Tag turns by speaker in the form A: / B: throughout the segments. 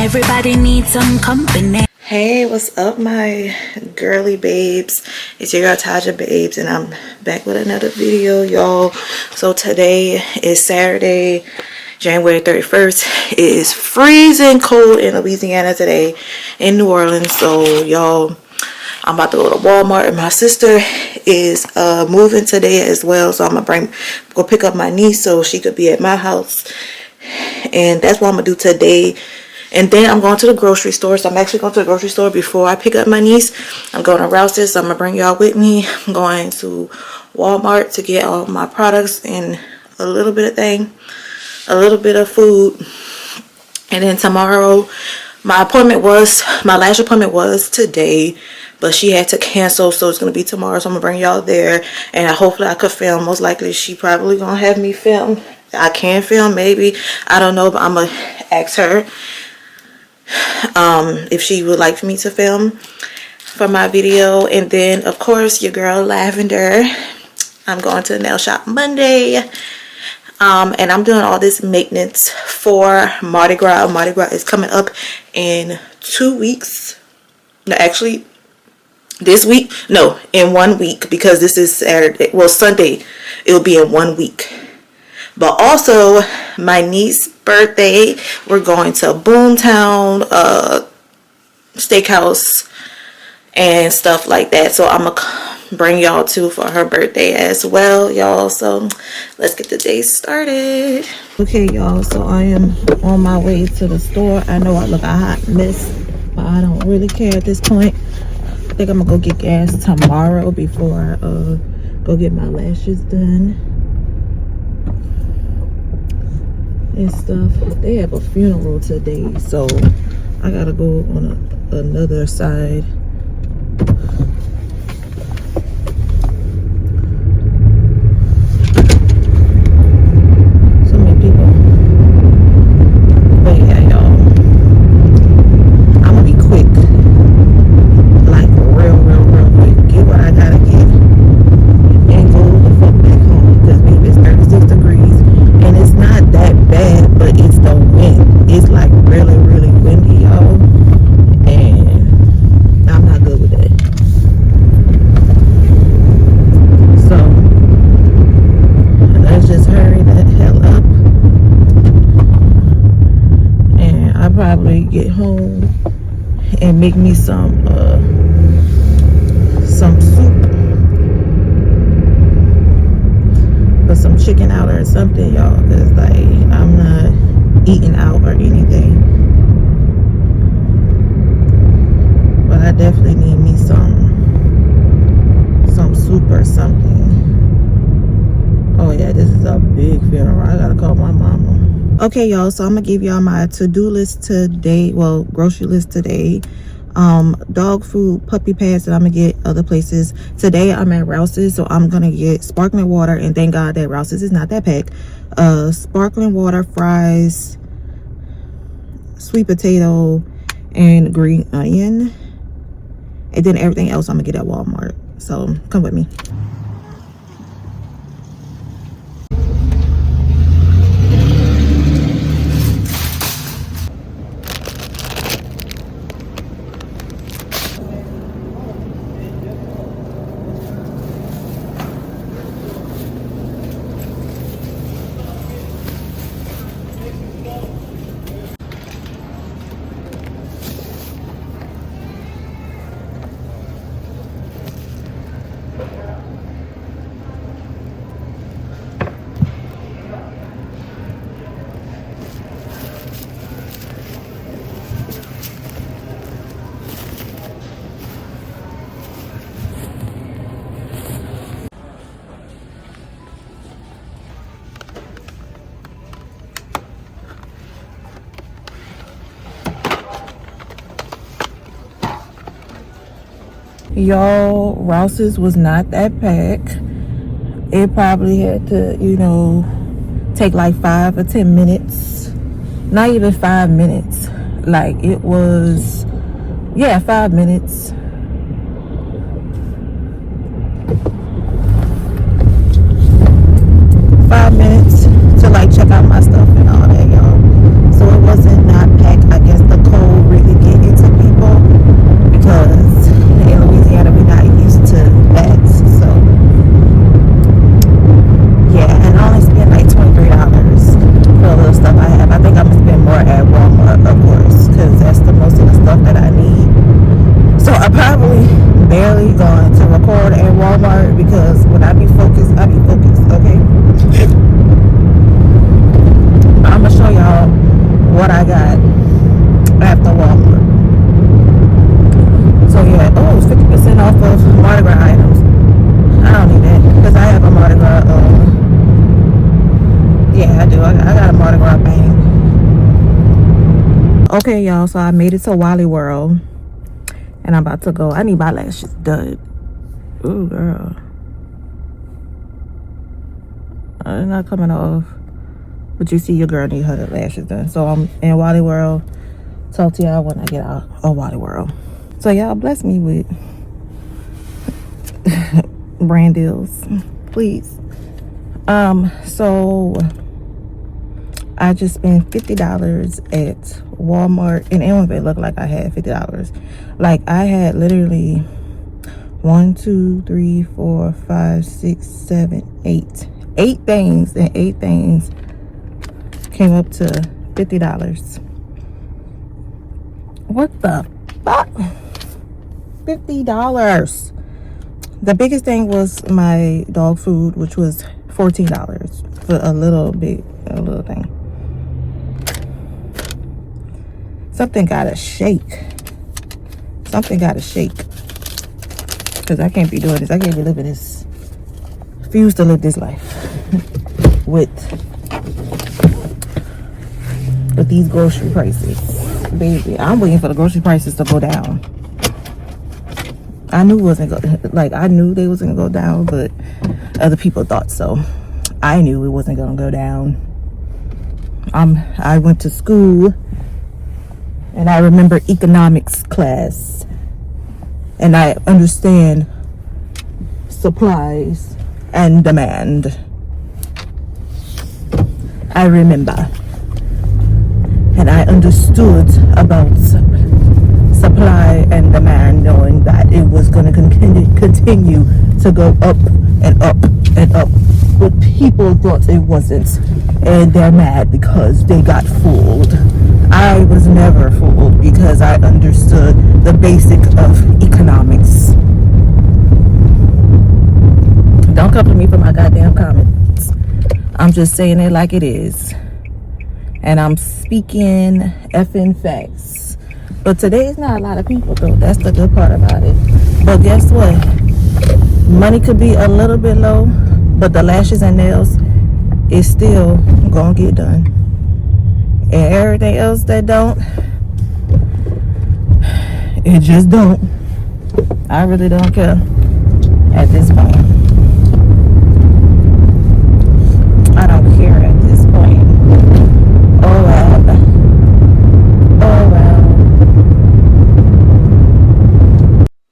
A: Everybody needs some company.
B: Hey, what's up, my girly babes? It's your girl Taijababes, and I'm back with another video, y'all. So today is Saturday, January 31st. It is freezing cold in Louisiana today, in New Orleans. So y'all, I'm about to go to Walmart, and my sister is moving today as well. So I'm gonna go pick up my niece so she could be at my house, and that's what I'm gonna do today. And then I'm going to the grocery store. So I'm actually going to the grocery store before I pick up my niece. I'm going to Rouse's. So I'm going to bring y'all with me. I'm going to Walmart to get all my products and a little bit of food. And then tomorrow, my lash appointment was today, but she had to cancel, so it's going to be tomorrow. So I'm going to bring y'all there, and hopefully I could film. Most likely she probably going to have me film. I can film, maybe. I don't know, but I'm going to ask her if she would like for me to film for my video. And then of course your girl Lavender, I'm going to the nail shop Monday, and I'm doing all this maintenance for Mardi Gras. Mardi Gras is coming up in 2 weeks. No, actually this week, no, in 1 week, because this is Saturday, well Sunday, it'll be in 1 week. But also my niece's birthday, we're going to Boomtown Steakhouse and stuff like that. So I'm gonna bring y'all too for her birthday as well, y'all. So let's get the day started. Okay, y'all, so I am on my way to the store. I know I look a hot mess, but I don't really care at this point. I think I'm gonna go get gas tomorrow before I go get my lashes done and stuff. They have a funeral today, so I gotta go on another side. So many people. But yeah, y'all, I'm gonna be quick, like real quick. Get what I gotta get and go the fuck back home, because baby, it's 36 degrees and it's not that bad, but it's the wind. It's like really windy, y'all, and I'm not good with that. So let's just hurry the hell up, and I'll probably get home and make me some soup or some chicken out or something, y'all, because like I'm not eating out or anything, but I definitely need me some soup or something. Oh yeah, this is a big funeral. I gotta call my mama. Okay, y'all, so I'm gonna give y'all my to-do list today, well, grocery list today. Dog food, puppy pads that I'm gonna get other places. Today I'm at Rouse's, so I'm gonna get sparkling water, and thank God that Rouse's is not that packed. Sparkling water, fries, sweet potato, and green onion, and then everything else I'm gonna get at Walmart. So come with me. Y'all, Rouse's was not that packed. It probably had to, you know, take like 5 or 10 minutes. Not even 5 minutes. Like it was, yeah, 5 minutes. To like check out my stuff and all that, y'all. So it wasn't not packed. I guess the cold Okay, y'all, so I made it to Wally World, and I'm about to go. I need my lashes done. Ooh, girl, they're not coming off, but you see your girl need her lashes done. So I'm in Wally World. Talk to y'all when I get out of Wally World. So y'all bless me with brand deals, please. So I just spent $50 at Walmart, and it don't even look like I had $50. Like, I had literally 1, 2, 3, 4, 5, 6, 7, 8 things, and 8 things came up to $50. What the fuck? $50. The biggest thing was my dog food, which was $14 for a little thing. Something gotta shake. Something gotta shake. Because I can't be doing this. I can't be living this. Refuse to live this life with these grocery prices. Baby, I'm waiting for the grocery prices to go down. I knew I knew they wasn't gonna go down, but other people thought so. I knew it wasn't gonna go down. I went to school, and I remember economics class, and I understand supplies and demand. I remember, and I understood about supply and demand, knowing that it was going to continue to go up and up and up, but people thought it wasn't, and they're mad because they got fooled. I was never fooled because I understood the basic of economics. Don't come to me for my goddamn comments. I'm just saying it like it is, and I'm speaking effing facts. But today's not a lot of people, though. That's the good part about it. But guess what? Money could be a little bit low, but the lashes and nails is still gonna get done. And everything else that don't, it just don't. I really don't care at this point. I don't care at this point. Oh well. Oh well.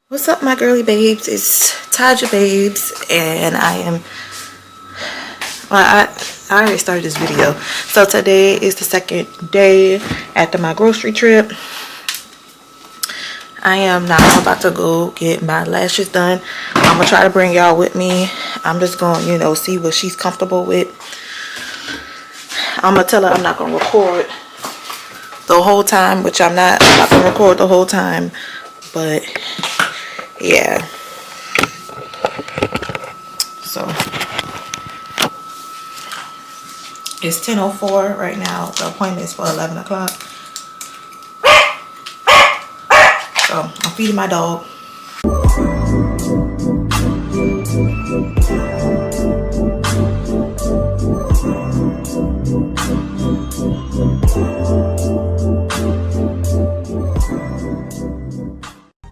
B: What's up, my girly babes? It's Taijababes, and I am, well, I already started this video. So today is the second day after my grocery trip. I am now about to go get my lashes done. I'm gonna try to bring y'all with me. I'm just gonna, you know, see what she's comfortable with. I'm gonna tell her I'm not gonna record the whole time, which I'm not gonna record the whole time, but yeah. So it's 10:04 right now. The appointment is for 11 o'clock. So I'm feeding my dog.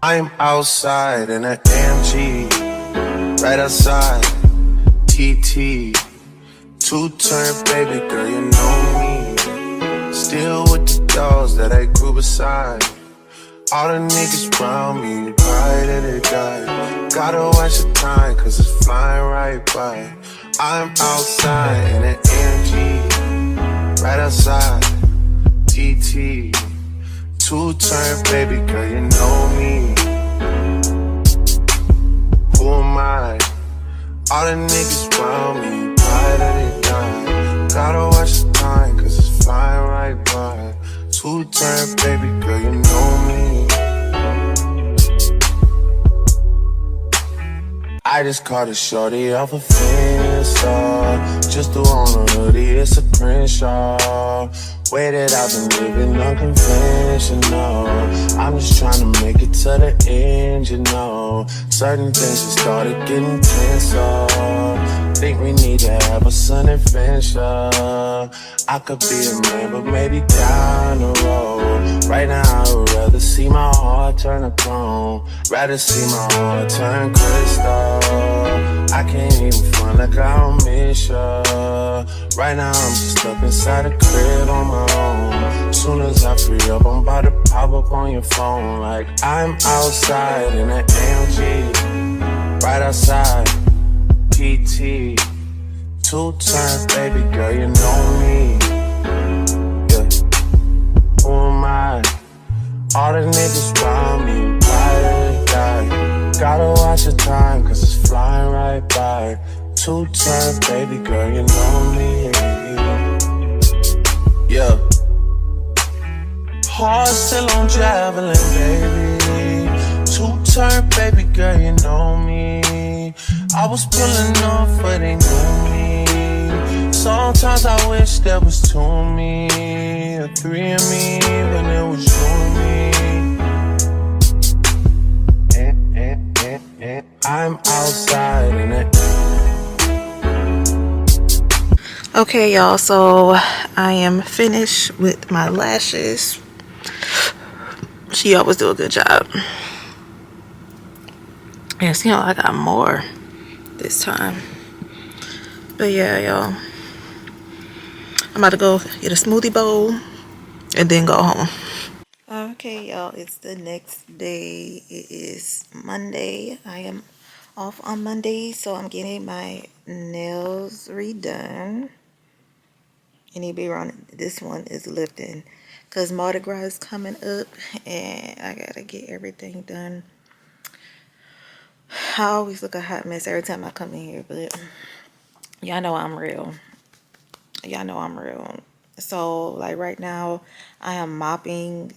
C: I'm outside in an AMG, right outside, TT, two-turn baby girl, you know me. Still with the dolls that I grew beside. All the niggas around me, ride and they die. Gotta watch the time, cause it's flying right by. I'm outside in an AMG, right outside, TT. Two-turn baby girl, you know me. Who am I? All the niggas around me, ride and they die. Gotta watch the time, cause it's flying right by. Two-turn baby girl, you know me. I just caught a shorty off a Finsta. Just threw on a hoodie, it's a Crenshaw. Way that I've been living unconventional. I'm just trying to make it to the end, you know. Certain things just started getting tenser. Think we need to have a sun adventure. I could be a man, but maybe down the road. Right now I would rather see my heart turn to chrome. Rather see my heart turn crystal. I can't even front like I don't miss ya. Right now I'm just stuck inside a crib on my own. Soon as I free up, I'm about to pop up on your phone. Like I'm outside in an AMG. Right outside, PT. Two-turn, baby girl, you know me. Yeah. Who am I? All the niggas around me, ride or die. Gotta watch the time, cause it's flying right by. Two-turn, baby girl, you know me. Yeah. Heart still on traveling, baby. Two-turn, baby girl, you know me. I was pulling off, but they knew me. Sometimes I wish there was two of me, or three of me, when it was you and me. I'm outside in it.
B: Okay, y'all, so I am finished with my lashes. She always do a good job. Yes, you know, I got more this time. But yeah, y'all, I'm about to go get a smoothie bowl and then go home. Okay, y'all, it's the next day. It is Monday. I am off on Monday, so I'm getting my nails redone. And it be around, this one is lifting because Mardi Gras is coming up and I gotta get everything done. I always look a hot mess every time I come in here, but y'all know I'm real. Y'all know I'm real. So like right now I am mopping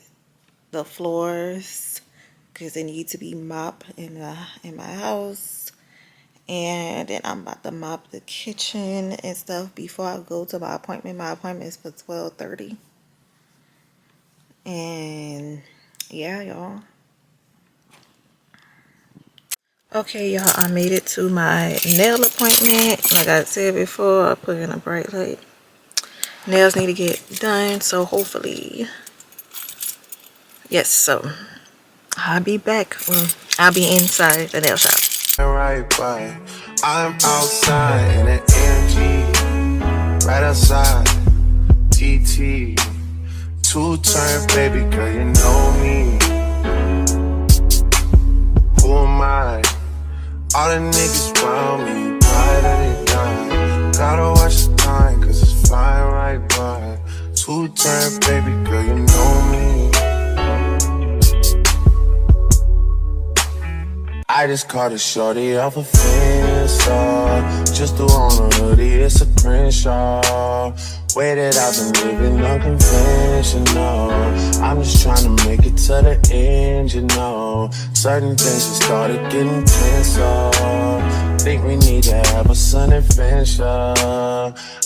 B: the floors because they need to be mopped in my house. And then I'm about to mop the kitchen and stuff before I go to my appointment. My appointment is for 12:30. And yeah, y'all. Okay, y'all, I made it to my nail appointment. Like I said before, I put in a bright light. Nails need to get done, so hopefully, yes, so I'll be back. Well, I'll be inside the nail shop.
C: Right by, I'm outside in an AMG. Right outside, TT. Two-turn, baby girl, you know me. Who am I? All the niggas around me, ride or they die. Gotta watch the time, cause it's flying right by. Two-turn, baby girl, you know me. I just caught a shorty off a fence, just threw on a hoodie, it's a Crenshaw. Way that I've been living unconventional. I'm just trying to make it to the end, you know. Certain things just started getting tense. Think we need to have a sun adventure.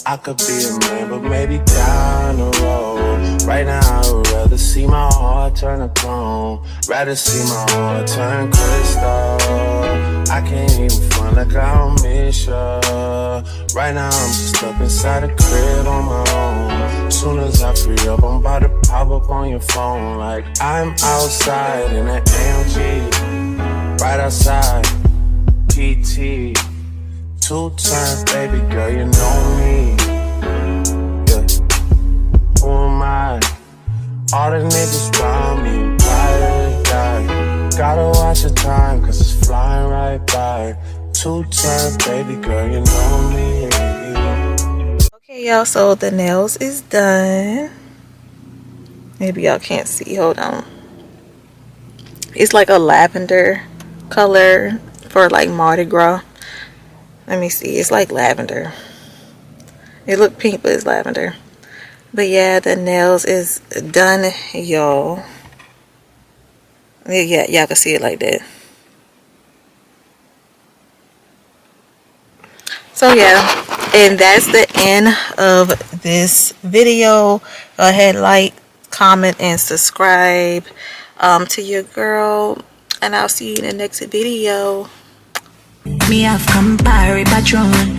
C: I could be a man, but maybe down the road. Right now I would rather see my heart turn to chrome. Rather see my heart turn crystal. I can't even front like I don't miss ya. Right now I'm just stuck inside a crib on my own. Soon as I free up, I'm about to pop up on your phone. Like I'm outside in an AMG. Right outside, PT. Two-turn, baby girl, you know me. Yeah. Who am I? All the niggas around me, ride or die. Gotta watch the time, cause it's flying right by. Two-turn, baby girl, you know me.
B: Okay, y'all, so the nails is done. Maybe y'all can't see, hold on. It's like a lavender color for like Mardi Gras. Let me see, it's like lavender. It look pink, but it's lavender. But yeah, the nails is done, y'all. Yeah, y'all can see it like that. So yeah, and that's the end of this video. Go ahead, like, comment, and subscribe to your girl, and I'll see you in the next video.
A: Me have Campari Patron.